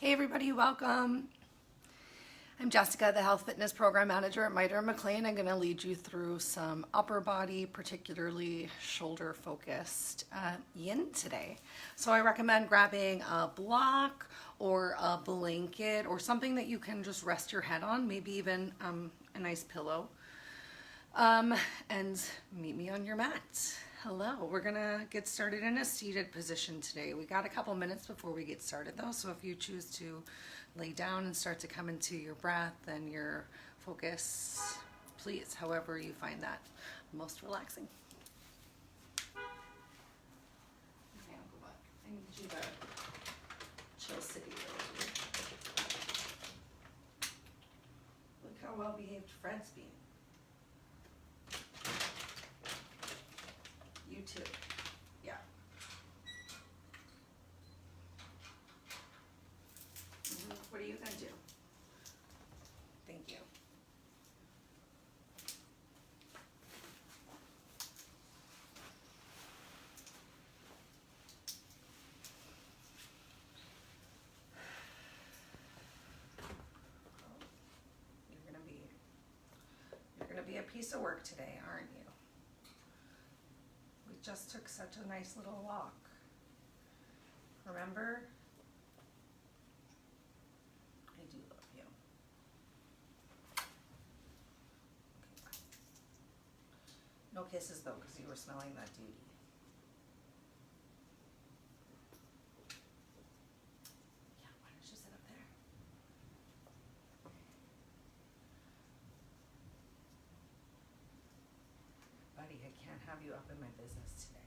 Hey everybody, welcome. I'm Jessica, the Health Fitness Program Manager at Miter McLean. I'm going to lead you through some upper body, particularly shoulder focused yin today. So I recommend grabbing a block or a blanket or something that you can just rest your head on, maybe even a nice pillow. And meet me on your mat. Hello, we're gonna get started in a seated position today. We got a couple minutes before we get started though, so if you choose to lay down and start to come into your breath and your focus, please, however you find that most relaxing. Okay, I'll go back. I need you to chill city. Look how well behaved Fred's being. You too. Yeah. What are you going to do? Thank you. You're going to be a piece of work today, aren't you? We just took such a nice little walk. Remember? I do love you. Okay, bye. No kisses though, because you were smelling that duty. Yeah, why don't you sit up there? Buddy, I can't have you up in my business today.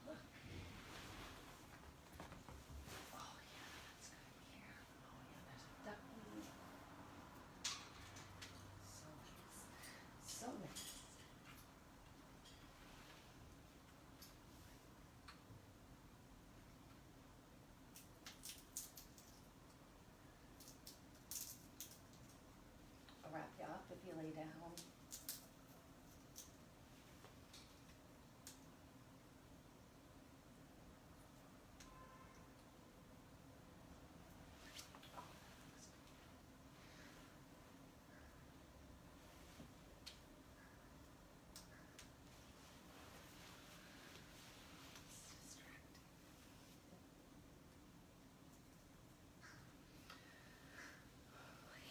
Look. Oh yeah, that's good here. Oh yeah, there's a duckling. So nice. So nice. I'll wrap you up if you lay down.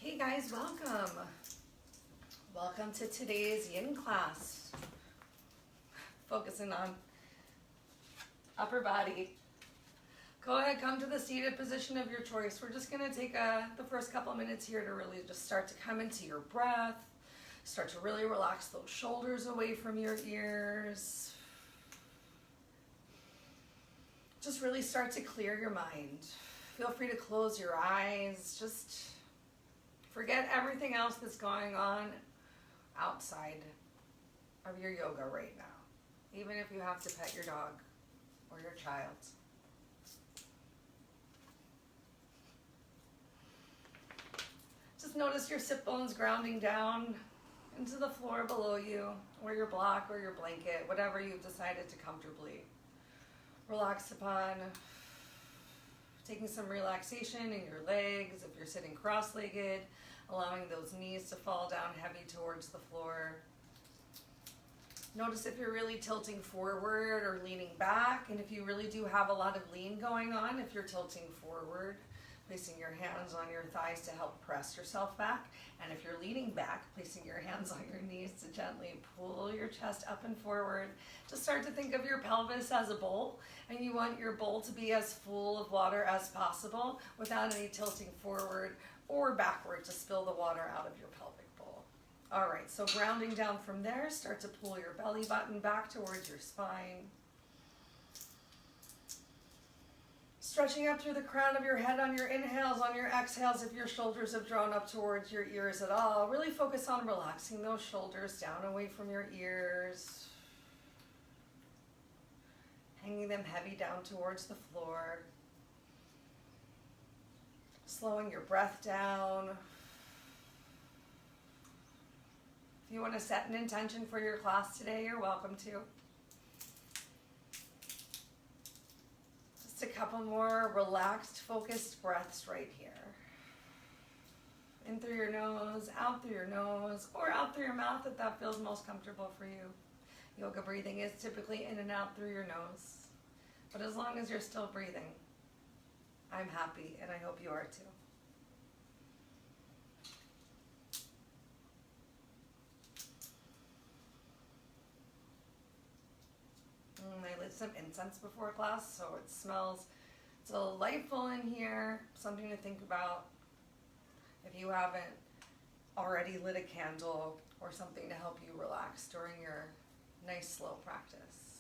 Hey guys, welcome. Welcome to today's yin class. Focusing on upper body. Go ahead, come to the seated position of your choice. We're just going to take the first couple minutes here to really just start to come into your breath. Start to really relax those shoulders away from your ears. Just really start to clear your mind. Feel free to close your eyes. Just forget everything else that's going on outside of your yoga right now. Even if you have to pet your dog or your child. Just notice your sit bones grounding down into the floor below you, or your block or your blanket, whatever you've decided to comfortably relax upon. Taking some relaxation in your legs if you're sitting cross-legged, allowing those knees to fall down heavy towards the floor. Notice if you're really tilting forward or leaning back, and if you really do have a lot of lean going on, if you're tilting forward, placing your hands on your thighs to help press yourself back, and if you're leaning back, placing your hands on your knees to gently pull your chest up and forward. Just start to think of your pelvis as a bowl, and you want your bowl to be as full of water as possible without any tilting forward or backward to spill the water out of your pelvic bowl. All right, so grounding down from there, start to pull your belly button back towards your spine. Stretching up through the crown of your head on your inhales, on your exhales, if your shoulders have drawn up towards your ears at all, really focus on relaxing those shoulders down away from your ears. Hanging them heavy down towards the floor. Slowing your breath down. If you want to set an intention for your class today, you're welcome to. Just a couple more relaxed, focused breaths right here. In through your nose, out through your nose, or out through your mouth if that feels most comfortable for you. Yoga breathing is typically in and out through your nose. But as long as you're still breathing, I'm happy, and I hope you are too. I lit some incense before class, so it smells delightful in here. Something to think about if you haven't already lit a candle or something to help you relax during your nice slow practice.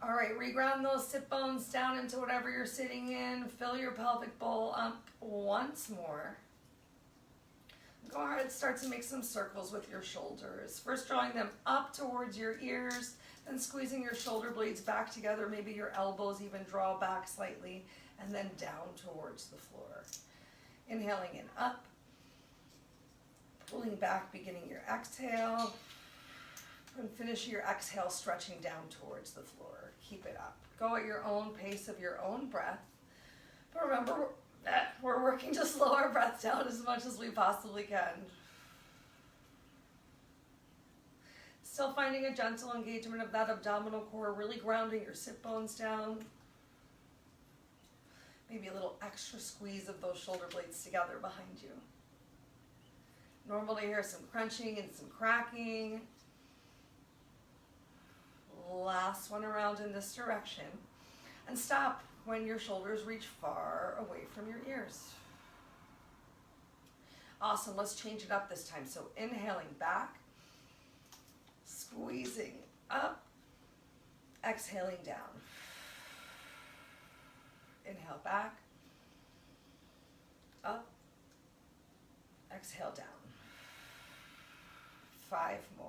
All right, reground those sit bones down into whatever you're sitting in. Fill your pelvic bowl up once more. Go ahead and start to make some circles with your shoulders. First drawing them up towards your ears, then squeezing your shoulder blades back together. Maybe your elbows even draw back slightly, and then down towards the floor. Inhaling in up, pulling back, beginning your exhale, and finish your exhale stretching down towards the floor. Keep it up. Go at your own pace of your own breath. But remember that we're working to slow our breath down as much as we possibly can. Still finding a gentle engagement of that abdominal core, really grounding your sit bones down. Maybe a little extra squeeze of those shoulder blades together behind you. Normal to hear some crunching and some cracking. Last one around in this direction. And stop when your shoulders reach far away from your ears. Awesome, let's change it up this time. So inhaling back, squeezing up, exhaling down. Inhale back, up, exhale down. 5 more.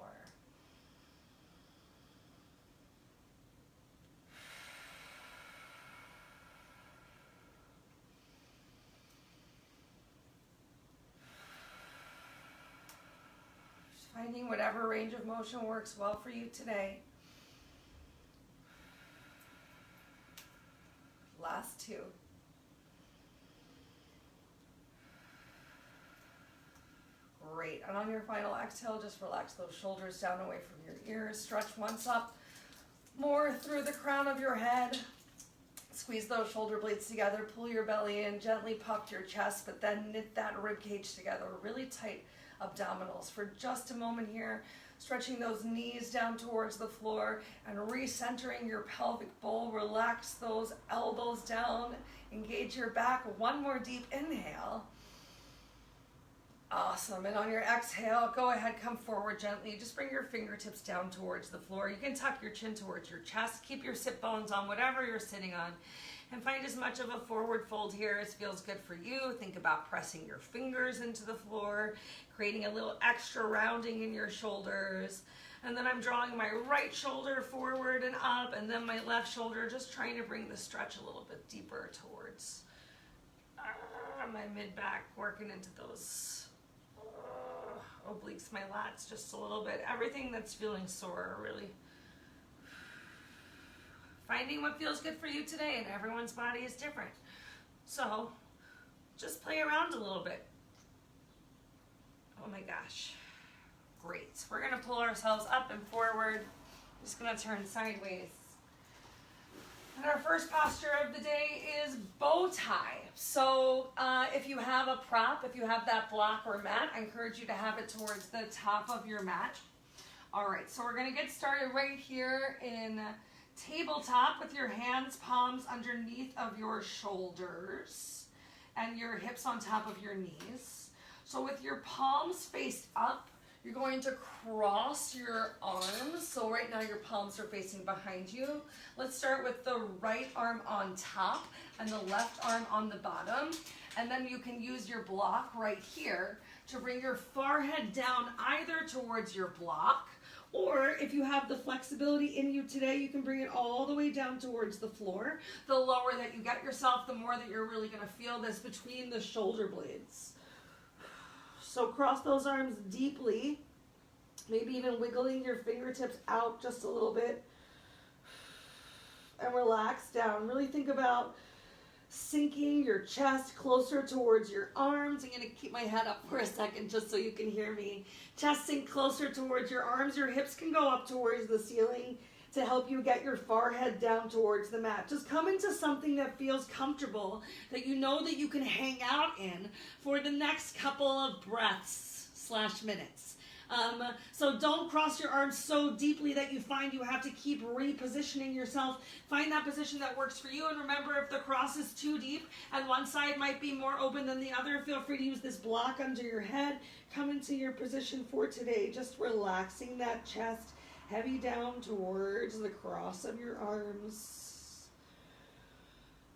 Just finding whatever range of motion works well for you today. Last 2. Great. And on your final exhale, just relax those shoulders down away from your ears. Stretch once up, more through the crown of your head. Squeeze those shoulder blades together. Pull your belly in. Gently puff your chest, but then knit that rib cage together. Really tight abdominals for just a moment here. Stretching those knees down towards the floor and recentering your pelvic bowl. Relax those elbows down. Engage your back. One more deep inhale. Awesome. And on your exhale, go ahead, come forward gently. Just bring your fingertips down towards the floor. You can tuck your chin towards your chest. Keep your sit bones on whatever you're sitting on. And find as much of a forward fold here as feels good for you. Think about pressing your fingers into the floor, creating a little extra rounding in your shoulders. And then I'm drawing my right shoulder forward and up, and then my left shoulder, just trying to bring the stretch a little bit deeper towards my mid-back, working into those obliques, my lats just a little bit. Everything that's feeling sore, really. Finding what feels good for you today, and everyone's body is different. So just play around a little bit. Oh my gosh. Great. We're going to pull ourselves up and forward. Just going to turn sideways. And our first posture of the day is bow tie. So if you have a prop, if you have that block or mat, I encourage you to have it towards the top of your mat. All right, so we're going to get started right here in tabletop with your hands, palms underneath of your shoulders and your hips on top of your knees. So with your palms faced up, you're going to cross your arms. So right now your palms are facing behind you. Let's start with the right arm on top and the left arm on the bottom. And then you can use your block right here to bring your forehead down either towards your block, or if you have the flexibility in you today, you can bring it all the way down towards the floor. The lower that you get yourself, the more that you're really going to feel this between the shoulder blades. So cross those arms deeply, maybe even wiggling your fingertips out just a little bit, and relax down. Really think about sinking your chest closer towards your arms. I'm going to keep my head up for a second just so you can hear me. Chest sink closer towards your arms. Your hips can go up towards the ceiling to help you get your forehead down towards the mat. Just come into something that feels comfortable, that you know that you can hang out in for the next couple of breaths / minutes. So don't cross your arms so deeply that you find you have to keep repositioning yourself. Find that position that works for you. And remember, if the cross is too deep and one side might be more open than the other, feel free to use this block under your head. Come into your position for today. Just relaxing that chest, heavy down towards the cross of your arms.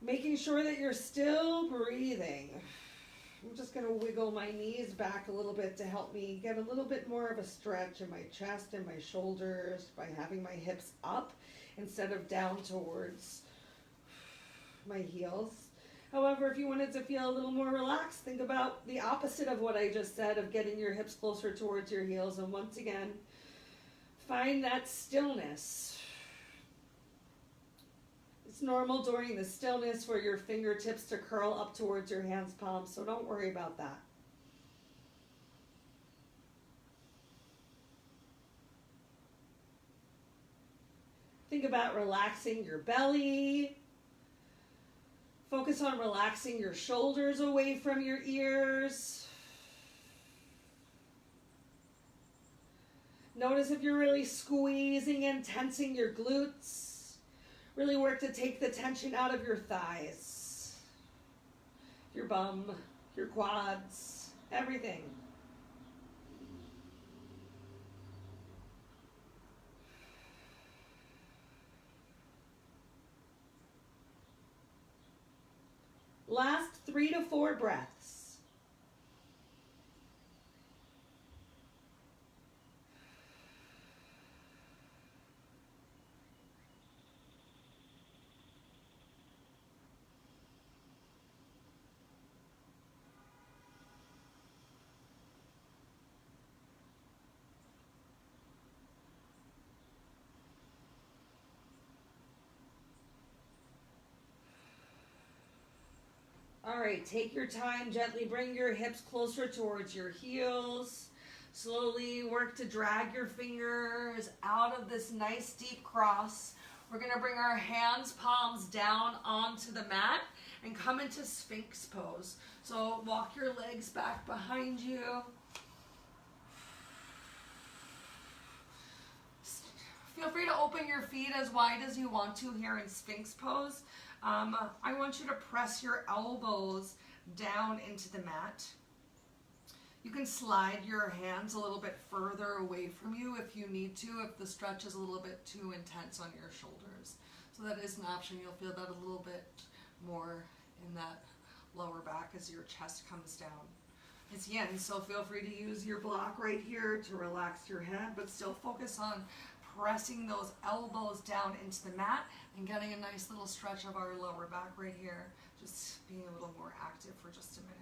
Making sure that you're still breathing. I'm just going to wiggle my knees back a little bit to help me get a little bit more of a stretch in my chest and my shoulders by having my hips up instead of down towards my heels. However, if you wanted to feel a little more relaxed, think about the opposite of what I just said, of getting your hips closer towards your heels. And once again, find that stillness. It's normal during the stillness for your fingertips to curl up towards your hands' palms, so don't worry about that. Think about relaxing your belly. Focus on relaxing your shoulders away from your ears. Notice if you're really squeezing and tensing your glutes. Really work to take the tension out of your thighs, your bum, your quads, everything. Last 3 to 4 breaths. All right, take your time, gently bring your hips closer towards your heels. Slowly work to drag your fingers out of this nice deep cross. We're gonna bring our hands, palms down onto the mat and come into Sphinx pose. So walk your legs back behind you. Feel free to open your feet as wide as you want to here in Sphinx pose. I want you to press your elbows down into the mat. You can slide your hands a little bit further away from you if you need to, if the stretch is a little bit too intense on your shoulders. So that is an option. You'll feel that a little bit more in that lower back as your chest comes down. It's yin, so feel free to use your block right here to relax your head, but still focus on pressing those elbows down into the mat and getting a nice little stretch of our lower back right here. Just being a little more active for just a minute.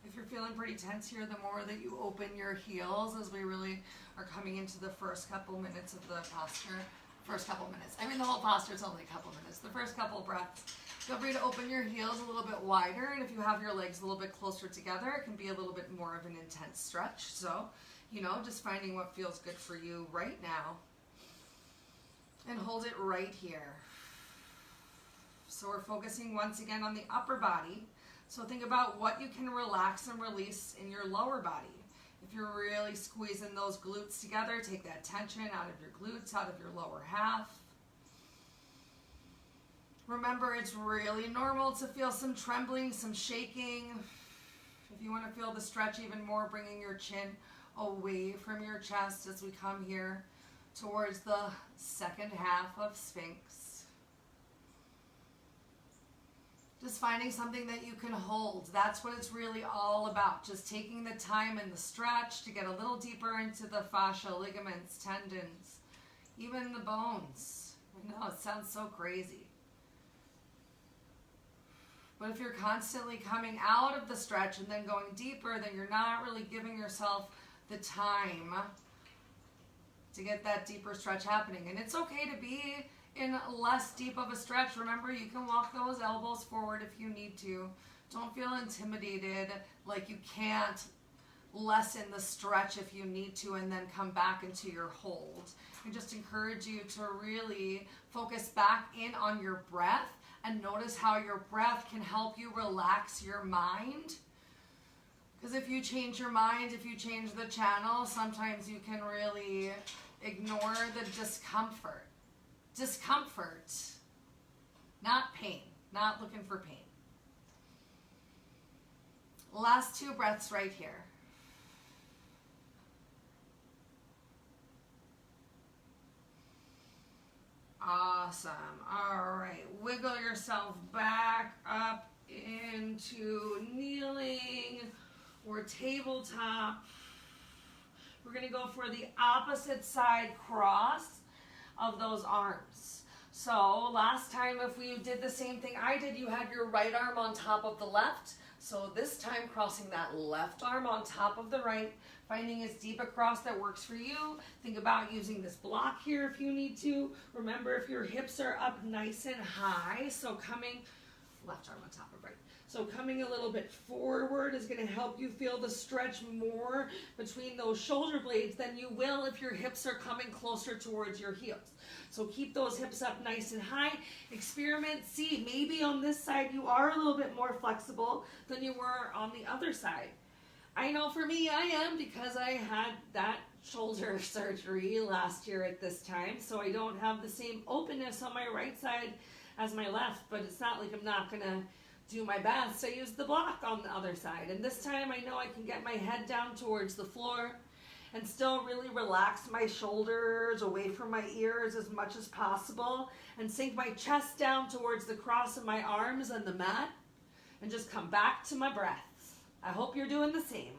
If you're feeling pretty tense here, the more that you open your heels as we really are coming into the first couple minutes of the posture. First couple minutes. I mean, the whole posture is only a couple minutes. The first couple breaths. Feel free to open your heels a little bit wider, and if you have your legs a little bit closer together, it can be a little bit more of an intense stretch. So, just finding what feels good for you right now. And hold it right here. So we're focusing once again on the upper body. So think about what you can relax and release in your lower body. If you're really squeezing those glutes together, take that tension out of your glutes, out of your lower half. Remember, it's really normal to feel some trembling, some shaking. If you want to feel the stretch even more, bringing your chin away from your chest as we come here towards the second half of Sphinx. Just finding something that you can hold. That's what it's really all about. Just taking the time and the stretch to get a little deeper into the fascia, ligaments, tendons, even the bones. I know, it sounds so crazy. But if you're constantly coming out of the stretch and then going deeper, then you're not really giving yourself the time to get that deeper stretch happening. And it's okay to be in less deep of a stretch. Remember, you can walk those elbows forward if you need to. Don't feel intimidated like you can't lessen the stretch if you need to and then come back into your hold. I just encourage you to really focus back in on your breath and notice how your breath can help you relax your mind. Because if you change your mind, if you change the channel, sometimes you can really ignore the discomfort. Discomfort, not pain, not looking for pain. Last 2 breaths right here. Awesome. All right. Wiggle yourself back up into kneeling or tabletop. We're going to go for the opposite side cross of those arms. So last time, if we did the same thing I did, you had your right arm on top of the left. So this time, crossing that left arm on top of the right, finding as deep a cross that works for you. Think about using this block here if you need to. Remember, if your hips are up nice and high, so coming, left arm on top of right. So coming a little bit forward is going to help you feel the stretch more between those shoulder blades than you will if your hips are coming closer towards your heels. So keep those hips up nice and high. Experiment, see, maybe on this side you are a little bit more flexible than you were on the other side. I know for me I am, because I had that shoulder surgery last year at this time, so I don't have the same openness on my right side as my left, but it's not like I'm not going to do my best. I use the block on the other side, and this time I know I can get my head down towards the floor and still really relax my shoulders away from my ears as much as possible and sink my chest down towards the cross of my arms and the mat and just come back to my breath. I hope you're doing the same.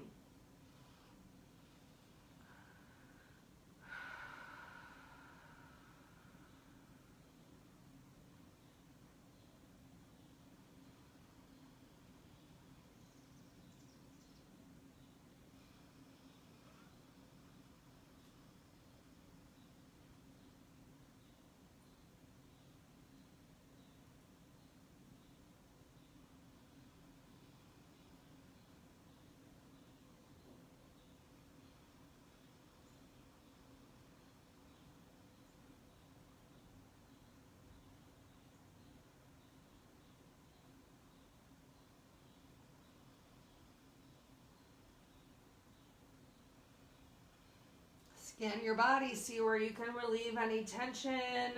Scan your body, see where you can relieve any tension.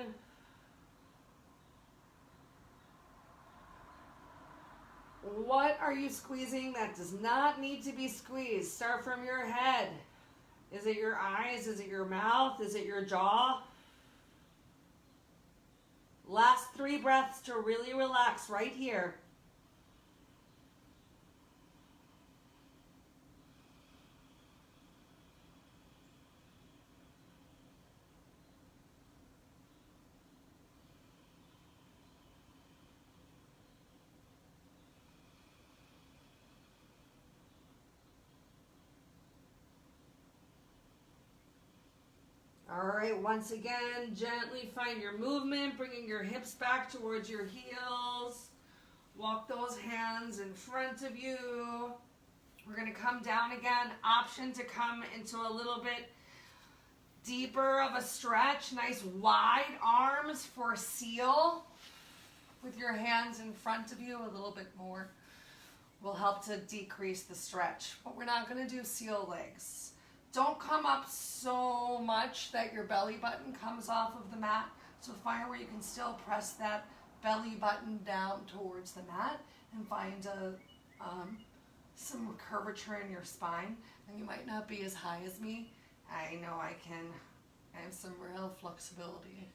What are you squeezing that does not need to be squeezed? Start from your head. Is it your eyes? Is it your mouth? Is it your jaw? Last 3 breaths to really relax right here. All right, once again, gently find your movement, bringing your hips back towards your heels. Walk those hands in front of you. We're going to come down again. Option to come into a little bit deeper of a stretch. Nice wide arms for seal. With your hands in front of you, a little bit more will help to decrease the stretch. But we're not going to do seal legs. Don't come up so much that your belly button comes off of the mat. So find where you can still press that belly button down towards the mat and find some curvature in your spine. And you might not be as high as me. I know I have some real flexibility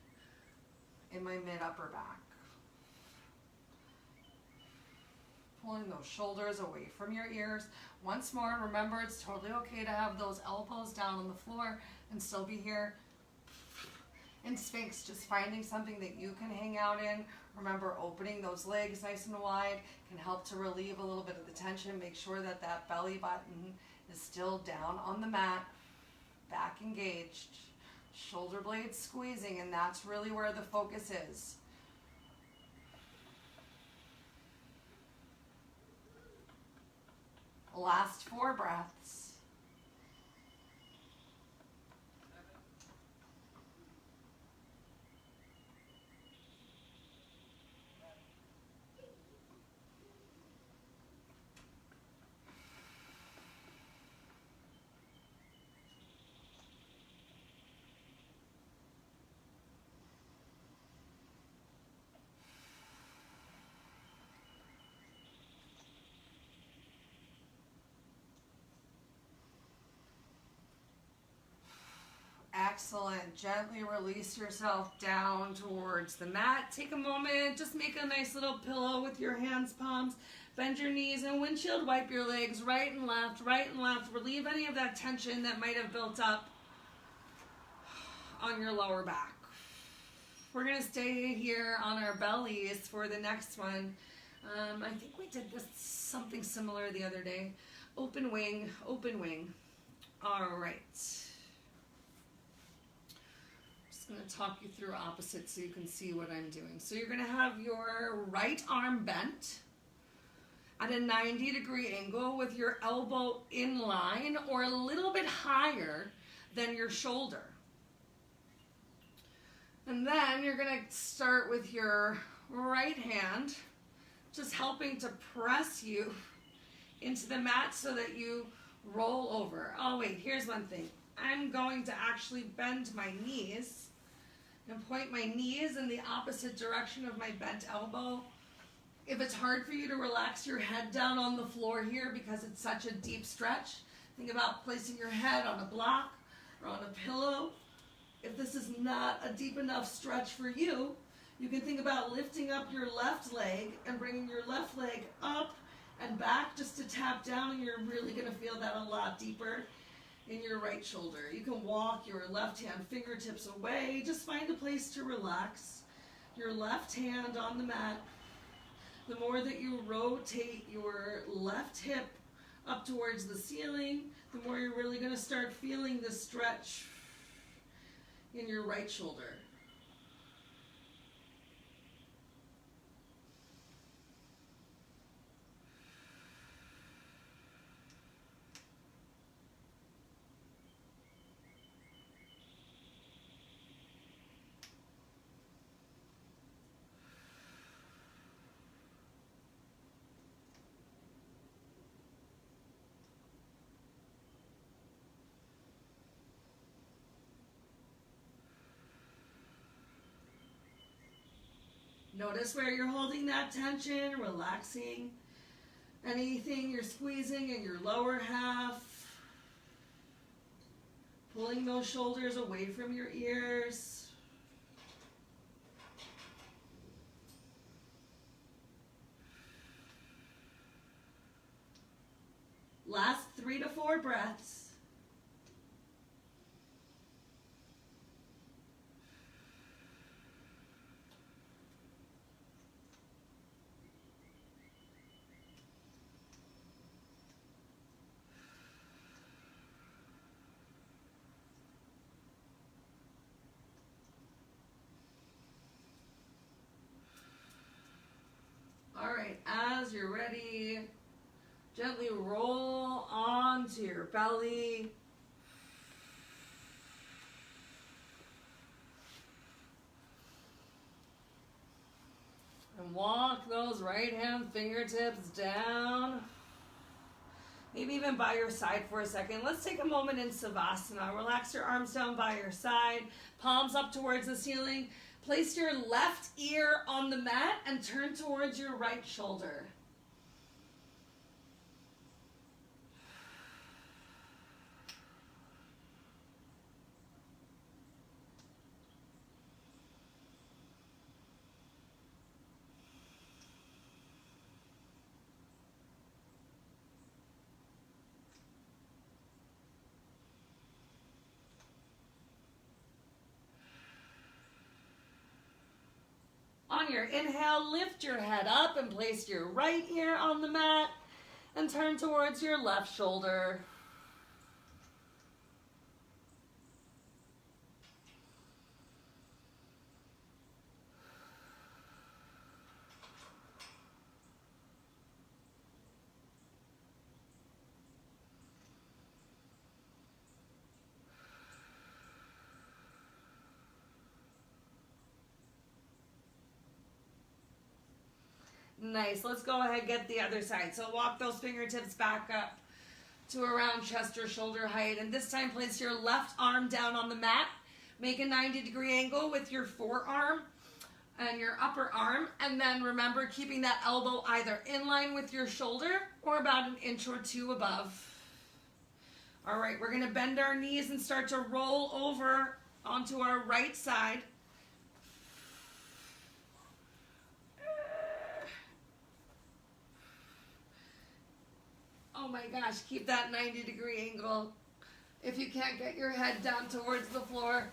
in my mid-upper back. Pulling those shoulders away from your ears. Once more, remember, it's totally okay to have those elbows down on the floor and still be here. In Sphinx, just finding something that you can hang out in. Remember, opening those legs nice and wide can help to relieve a little bit of the tension. Make sure that that belly button is still down on the mat, back engaged, shoulder blades squeezing, and that's really where the focus is. Last 4 breaths. Excellent. Gently release yourself down towards the mat. Take a moment, just make a nice little pillow with your hands, palms. Bend your knees and windshield wipe your legs right and left, right and left. Relieve any of that tension that might have built up on your lower back. We're going to stay here on our bellies for the next one. I think we did this something similar the other day. Open wing, open wing. All right. I'm going to talk you through opposite so you can see what I'm doing. So you're going to have your right arm bent at a 90-degree angle with your elbow in line or a little bit higher than your shoulder. And then you're going to start with your right hand just helping to press you into the mat so that you roll over. Oh wait, here's one thing. I'm going to actually bend my knees and point my knees in the opposite direction of my bent elbow. If it's hard for you to relax your head down on the floor here because it's such a deep stretch, think about placing your head on a block or on a pillow. If this is not a deep enough stretch for you, you can think about lifting up your left leg and bringing your left leg up and back just to tap down, and you're really going to feel that a lot deeper in your right shoulder. You can walk your left hand fingertips away. Just find a place to relax your left hand on the mat. The more that you rotate your left hip up towards the ceiling, the more you're really going to start feeling the stretch in your right shoulder. Notice where you're holding that tension, relaxing anything you're squeezing in your lower half, pulling those shoulders away from your ears. Last 3 to 4 breaths. All right, as you're ready, gently roll onto your belly. And walk those right hand fingertips down. Maybe even by your side for a second. Let's take a moment in Savasana. Relax your arms down by your side, palms up towards the ceiling. Place your left ear on the mat and turn towards your right shoulder. your inhale, lift your head up and place your right ear on the mat and turn towards your left shoulder. Nice. Let's go ahead and get the other side. So walk those fingertips back up to around chest or shoulder height. And this time place your left arm down on the mat. Make a 90-degree angle with your forearm and your upper arm. And then remember keeping that elbow either in line with your shoulder or about an inch or two above. All right, we're going to bend our knees and start to roll over onto our right side. Oh my gosh, keep that 90-degree angle. If you can't get your head down towards the floor,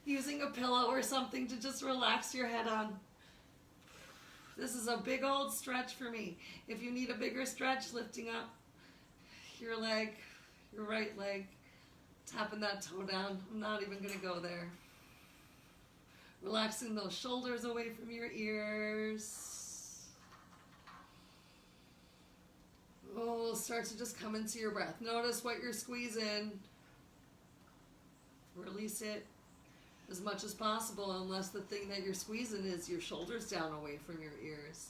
using a pillow or something to just relax your head on. This is a big old stretch for me. If you need a bigger stretch, lifting up your leg, your right leg, tapping that toe down. I'm not even going to go there. Relaxing those shoulders away from your ears. Oh, start to just come into your breath. Notice what you're squeezing. Release it as much as possible, unless the thing that you're squeezing is your shoulders down away from your ears.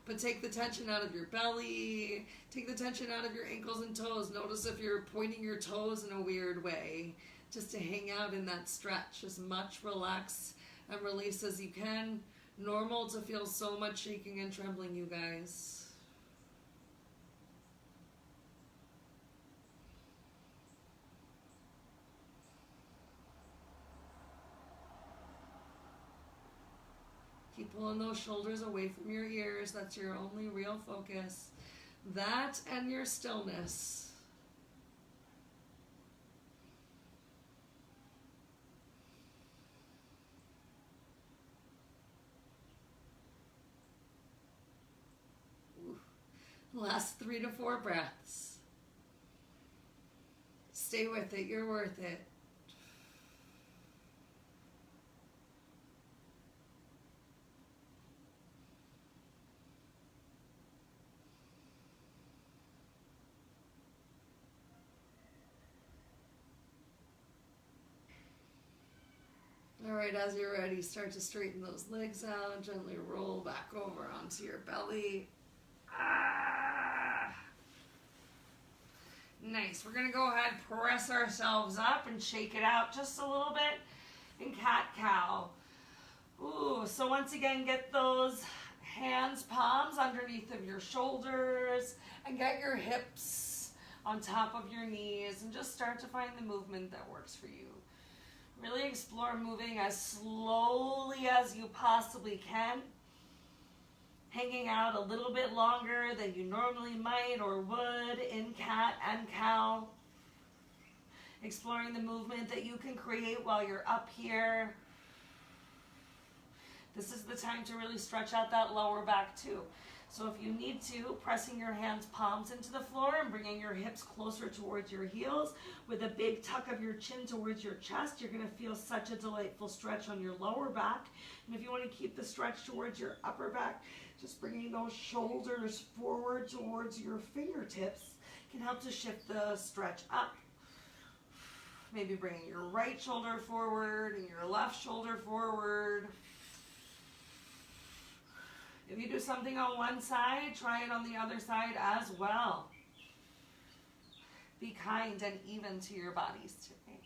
But take the tension out of your belly. Take the tension out of your ankles and toes. Notice if you're pointing your toes in a weird way, just to hang out in that stretch. As much relax and release as you can. Normal to feel so much shaking and trembling, you guys. Keep pulling those shoulders away from your ears. That's your only real focus. That and your stillness. Last 3 to 4 breaths. Stay with it. You're worth it. All right, as you're ready, start to straighten those legs out. Gently roll back over onto your belly. Nice. We're going to go ahead, press ourselves up and shake it out just a little bit in cat-cow. Ooh, so once again, get those hands, palms underneath of your shoulders and get your hips on top of your knees and just start to find the movement that works for you. Really explore moving as slowly as you possibly can. Hanging out a little bit longer than you normally might or would in cat and cow. Exploring the movement that you can create while you're up here. This is the time to really stretch out that lower back too. So if you need to, pressing your hands palms into the floor and bringing your hips closer towards your heels with a big tuck of your chin towards your chest, you're going to feel such a delightful stretch on your lower back. And if you want to keep the stretch towards your upper back, just bringing those shoulders forward towards your fingertips can help to shift the stretch up. Maybe bringing your right shoulder forward and your left shoulder forward. If you do something on one side, try it on the other side as well. Be kind and even to your bodies today.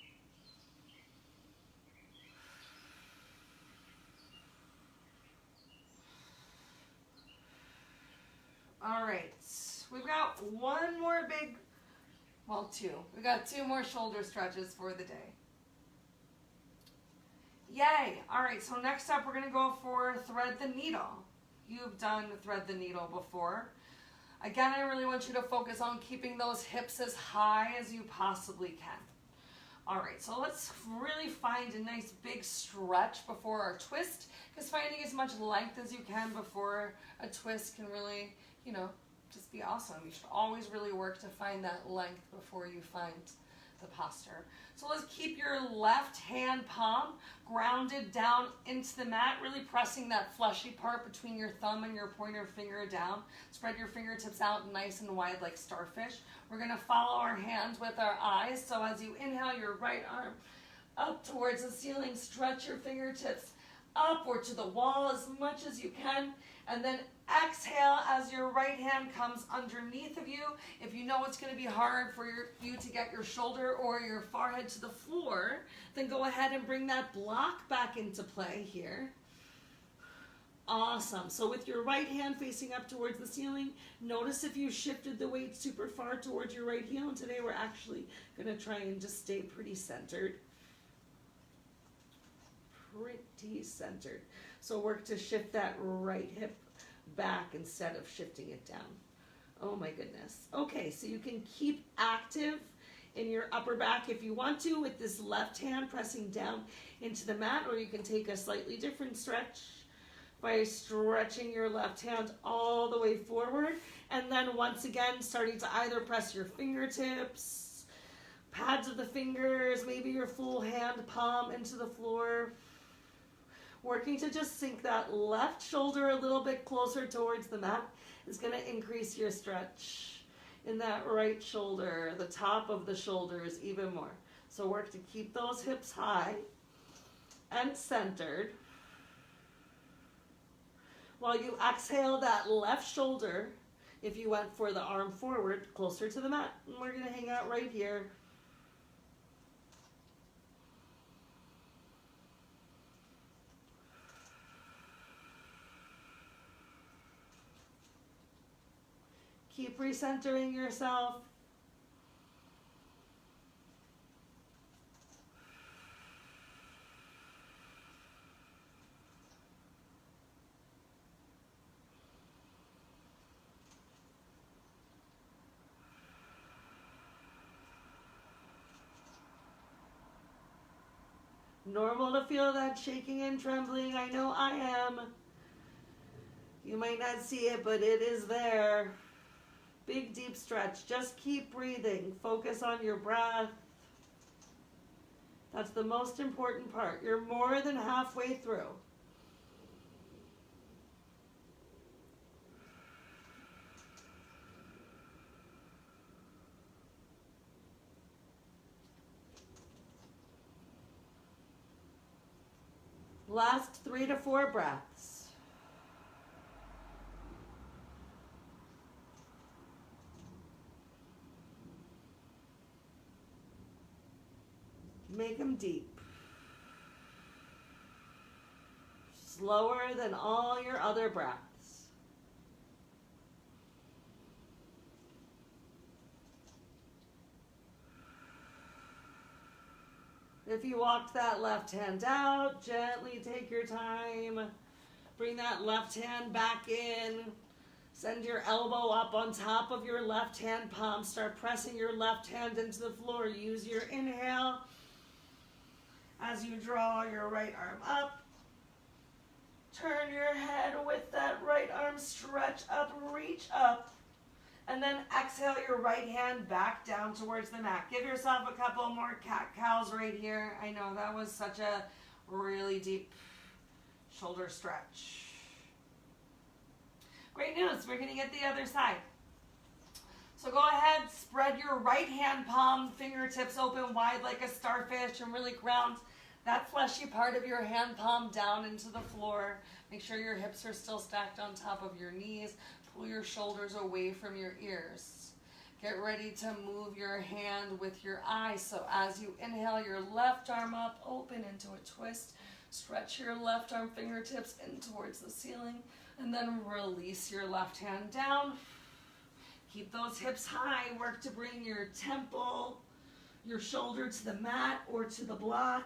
All right, we've got one more big, well, two. We've got 2 more shoulder stretches for the day. Yay! All right, so next up we're going to go for thread the needle. You've done thread the needle before. Again, I really want you to focus on keeping those hips as high as you possibly can. All right, so let's really find a nice big stretch before our twist, because finding as much length as you can before a twist can really, just be awesome. You should always really work to find that length before you find the posture. So let's keep your left hand palm grounded down into the mat, really pressing that fleshy part between your thumb and your pointer finger down. Spread your fingertips out nice and wide like starfish. We're going to follow our hands with our eyes. So as you inhale your right arm up towards the ceiling, stretch your fingertips up or to the wall as much as you can. And then exhale as your right hand comes underneath of you. If you know it's going to be hard for you to get your shoulder or your forehead to the floor, then go ahead and bring that block back into play here. Awesome. So with your right hand facing up towards the ceiling, notice if you shifted the weight super far towards your right heel. And today we're actually going to try and just stay pretty centered. Pretty centered. So work to shift that right hip back instead of shifting it down. Oh my goodness. Okay, so you can keep active in your upper back if you want to with this left hand pressing down into the mat, or you can take a slightly different stretch by stretching your left hand all the way forward, and then once again starting to either press your fingertips, pads of the fingers, maybe your full hand palm into the floor. Working to just sink that left shoulder a little bit closer towards the mat is going to increase your stretch in that right shoulder, the top of the shoulders even more. So work to keep those hips high and centered. While you exhale that left shoulder, if you went for the arm forward, closer to the mat. And we're going to hang out right here. Keep recentering yourself. Normal to feel that shaking and trembling. I know I am. You might not see it, but it is there. Big deep stretch. Just keep breathing. Focus on your breath. That's the most important part. You're more than halfway through. Last 3 to 4 breaths. Make them deep. Slower than all your other breaths. If you walked that left hand out, gently take your time. Bring that left hand back in. Send your elbow up on top of your left hand palm. Start pressing your left hand into the floor. Use your inhale as you draw your right arm up. Turn your head with that right arm, stretch up, reach up, and then exhale your right hand back down towards the mat. Give yourself a couple more cat-cows right here. I know that was such a really deep shoulder stretch. Great news, we're gonna get the other side. So go ahead, spread your right hand palm, fingertips open wide like a starfish, and really ground that fleshy part of your hand palm down into the floor. Make sure your hips are still stacked on top of your knees. Pull your shoulders away from your ears. Get ready to move your hand with your eyes. So as you inhale your left arm up, open into a twist. Stretch your left arm fingertips in towards the ceiling, and then release your left hand down. Keep those hips high. Work to bring your temple, your shoulder to the mat or to the block.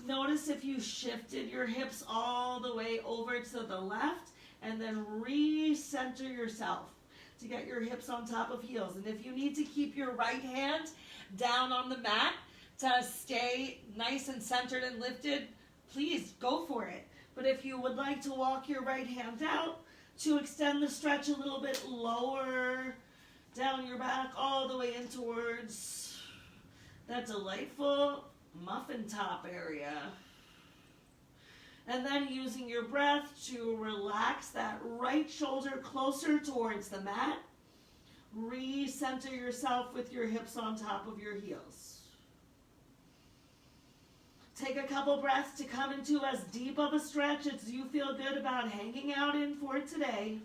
Notice if you shifted your hips all the way over to the left, and then recenter yourself to get your hips on top of heels. And if you need to keep your right hand down on the mat to stay nice and centered and lifted, please go for it. But if you would like to walk your right hand out to extend the stretch a little bit lower down your back, all the way in towards that delightful muffin top area. And then using your breath to relax that right shoulder closer towards the mat. Recenter yourself with your hips on top of your heels. Take a couple breaths to come into as deep of a stretch as you feel good about hanging out in for today.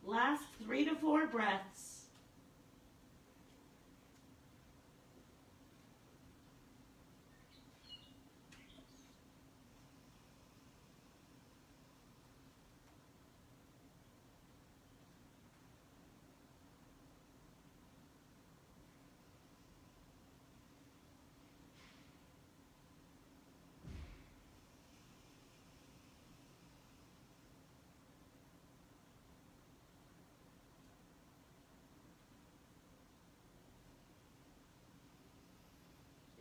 Last 3 to 4 breaths.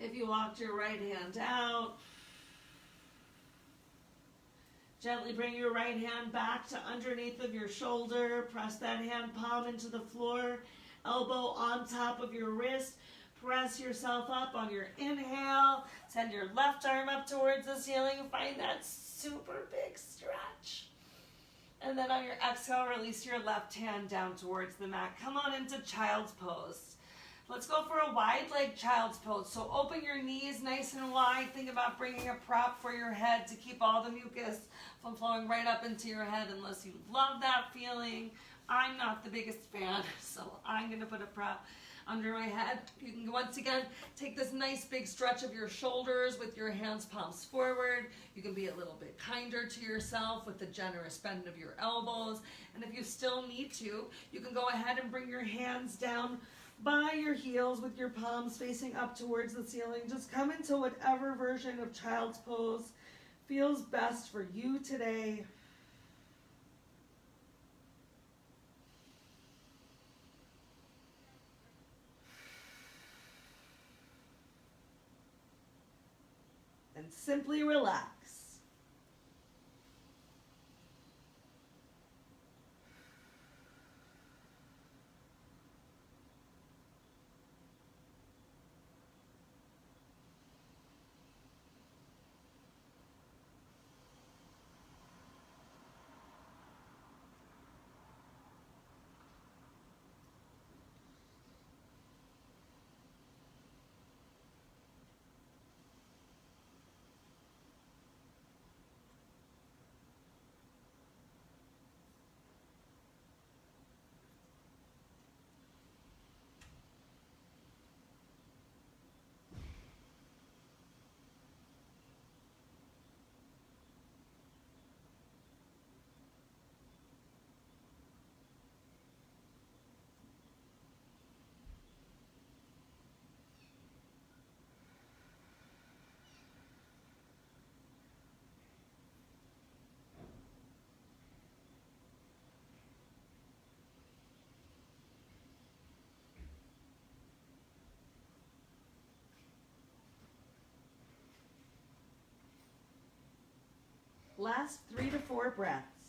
If you walked your right hand out, gently bring your right hand back to underneath of your shoulder. Press that hand palm into the floor, elbow on top of your wrist. Press yourself up on your inhale. Send your left arm up towards the ceiling. Find that super big stretch. And then on your exhale, release your left hand down towards the mat. Come on into child's pose. Let's go for a wide leg child's pose. So open your knees nice and wide. Think about bringing a prop for your head to keep all the mucus from flowing right up into your head unless you love that feeling. I'm not the biggest fan, so I'm going to put a prop under my head. You can once again take this nice big stretch of your shoulders with your hands palms forward. You can be a little bit kinder to yourself with the generous bend of your elbows. And if you still need to, you can go ahead and bring your hands down by your heels with your palms facing up towards the ceiling. Just come into whatever version of child's pose feels best for you today. And simply relax. Last 3 to 4 breaths.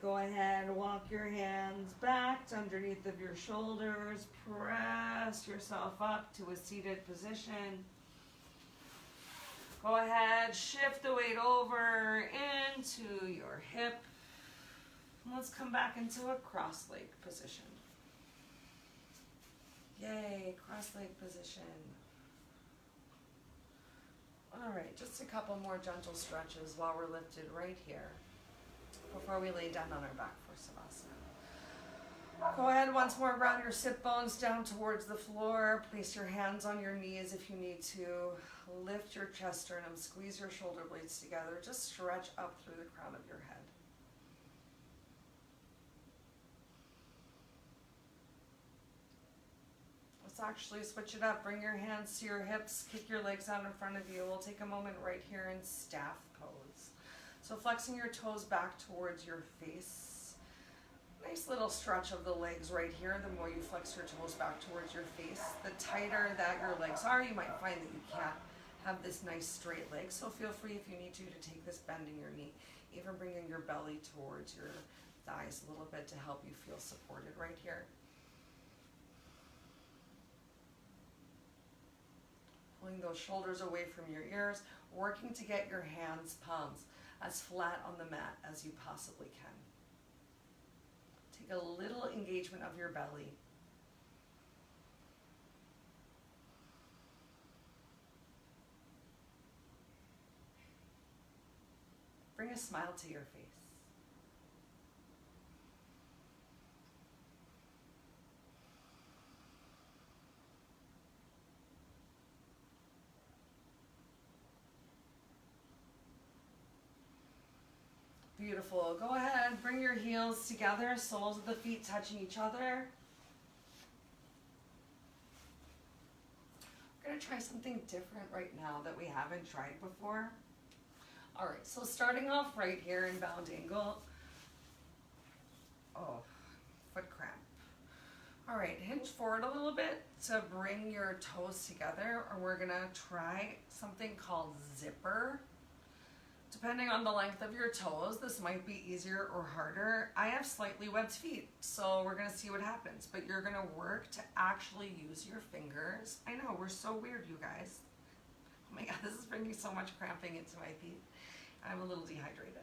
go ahead, walk your hands back to underneath of your shoulders. Press yourself up to a seated position. Go ahead, shift the weight over into your hip. Let's come back into a cross-leg position. Yay, cross-leg position. All right, just a couple more gentle stretches while we're lifted right here before we lay down on our back for Savasana. Go ahead once more, ground your sit bones down towards the floor. Place your hands on your knees if you need to. Lift your chest, sternum, squeeze your shoulder blades together. Just stretch up through the crown of your head. Let's actually switch it up. Bring your hands to your hips. Kick your legs out in front of you. We'll take a moment right here in staff pose. So flexing your toes back towards your face. Nice little stretch of the legs right here. The more you flex your toes back towards your face, the tighter that your legs are, you might find that you can't have this nice straight leg. So feel free if you need to take this bend in your knee, even bringing your belly towards your thighs a little bit to help you feel supported right here. Pulling those shoulders away from your ears, working to get your hands, palms, as flat on the mat as you possibly can. Take a little engagement of your belly. Bring a smile to your face. Beautiful. Go ahead, bring your heels together, soles of the feet touching each other. We're going to try something different right now that we haven't tried before. All right, so starting off right here in bound angle. Oh, foot cramp. All right, hinge forward a little bit to bring your toes together, or we're going to try something called zipper. Depending on the length of your toes, this might be easier or harder. I have slightly webbed feet, so we're gonna see what happens. But you're gonna work to actually use your fingers. I know, we're so weird, you guys. Oh my God, this is bringing so much cramping into my feet. I'm a little dehydrated.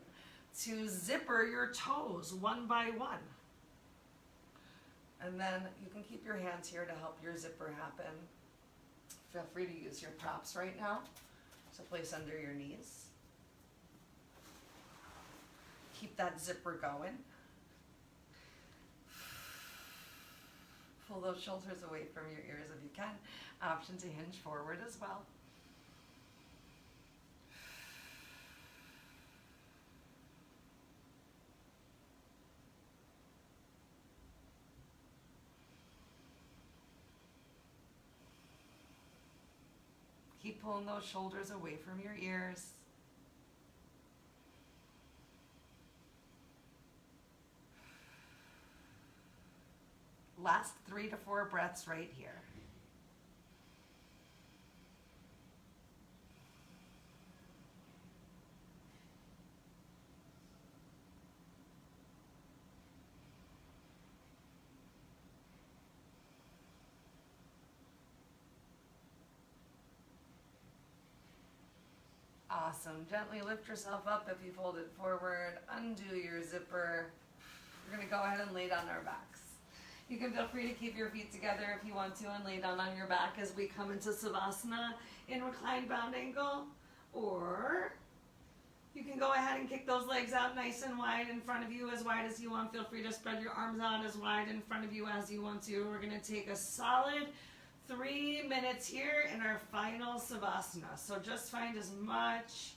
To zipper your toes one by one. And then you can keep your hands here to help your zipper happen. Feel free to use your props right now. So place under your knees. Keep that zipper going. Pull those shoulders away from your ears if you can. Option to hinge forward as well. Keep pulling those shoulders away from your ears. Last 3 to 4 breaths right here. Awesome. Gently lift yourself up if you fold it forward. Undo your zipper. We're going to go ahead and lay down our backs. You can feel free to keep your feet together if you want to and lay down on your back as we come into Savasana in reclined bound angle. Or you can go ahead and kick those legs out nice and wide in front of you, as wide as you want. Feel free to spread your arms out as wide in front of you as you want to. We're going to take a solid 3 minutes here in our final Savasana. So just find as much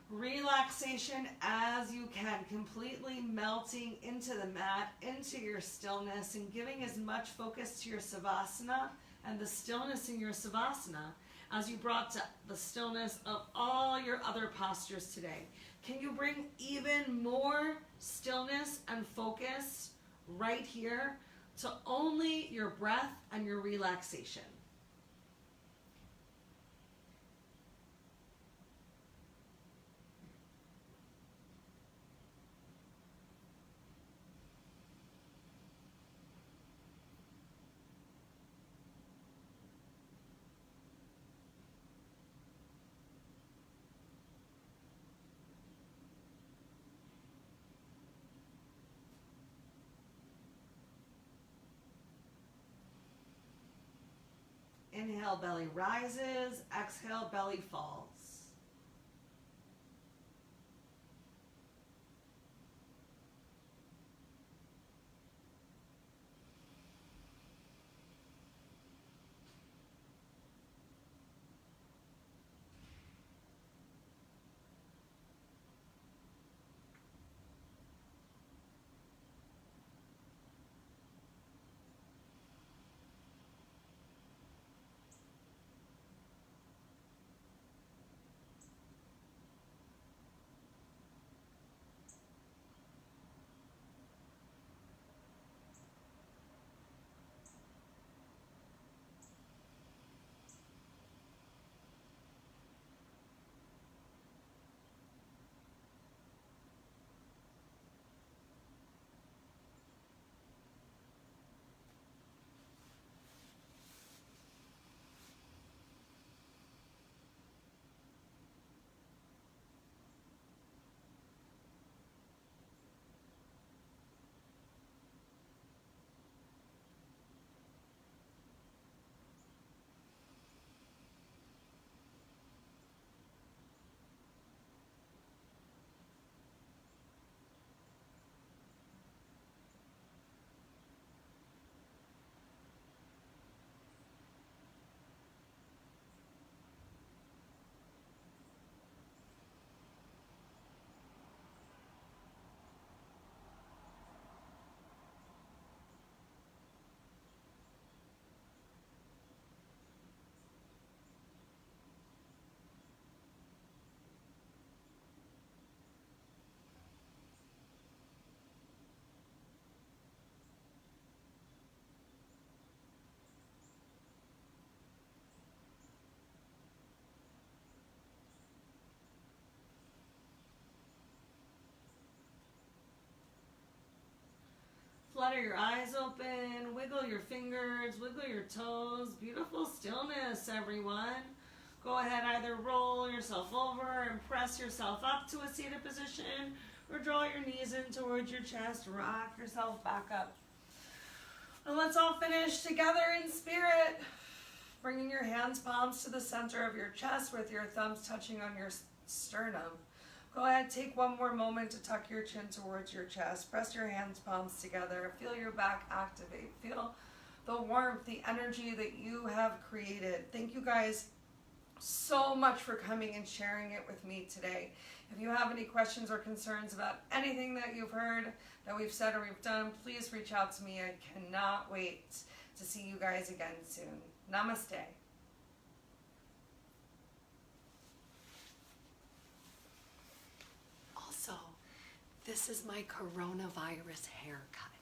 relaxation as you can, completely melting into the mat, into your stillness, and giving as much focus to your Savasana and the stillness in your Savasana as you brought to the stillness of all your other postures today. Can you bring even more stillness and focus right here to only your breath and your relaxation? Inhale, belly rises. Exhale, belly falls. Flutter your eyes open, wiggle your fingers, wiggle your toes. Beautiful stillness, everyone. Go ahead, either roll yourself over and press yourself up to a seated position, or draw your knees in towards your chest, rock yourself back up. And let's all finish together in spirit. Bringing your hands, palms to the center of your chest with your thumbs touching on your sternum. Go ahead, take one more moment to tuck your chin towards your chest. Press your hands, palms together. Feel your back activate. Feel the warmth, the energy that you have created. Thank you guys so much for coming and sharing it with me today. If you have any questions or concerns about anything that you've heard, that we've said or we've done, please reach out to me. I cannot wait to see you guys again soon. Namaste. Also, this is my coronavirus haircut.